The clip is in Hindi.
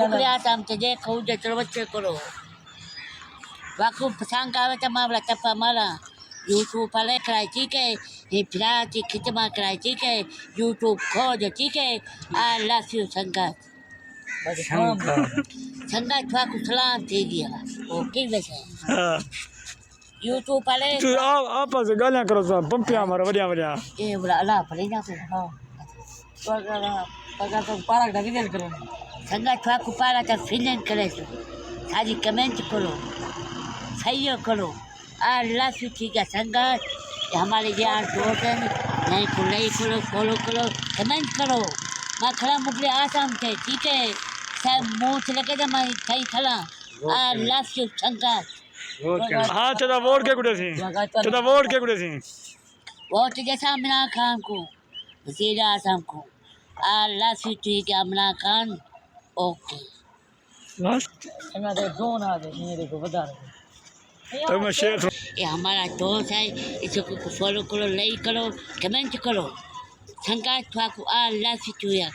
Kuliah sampai je kau je terbaca koro. Waktu pesangka macam mana tapa mana. YouTube pale kerai cike, hipra cike cuma kerai cike, YouTube kau je cike. I love you sangat. Sangat aku salam tinggi lah. Okey betul. YouTube pale. Tu apa sih galang karo sa pampiya mara बढ़िया बोला अल्लाह फलेगा फिर हाँ पगा तो पारा ढक दिया करो संगा छुआ को पारा का फिल्म करे तो सारी कमेंट करो सही करो अल्लाह से ठीक है संगा हमारे यार दोस्त हैं नहीं को लाइक करो फॉलो करो कमेंट करो मैं खड़ा मुगले आसाम थे ठीक है सब मुंह से लगे तो मैं सही खड़ा अल्लाह से संगा हाँ चला वोट के कुड़े सी वोट जैसा इमरान खान को वज़ीर आज़म को अल्लाह से ठीक है इमरान खान ओके बस तो मैं शेयर ये हमारा दोस्त है इसको फॉलो करो लाइक करो कमेंट करो संगात को अल्लाह से ठीक है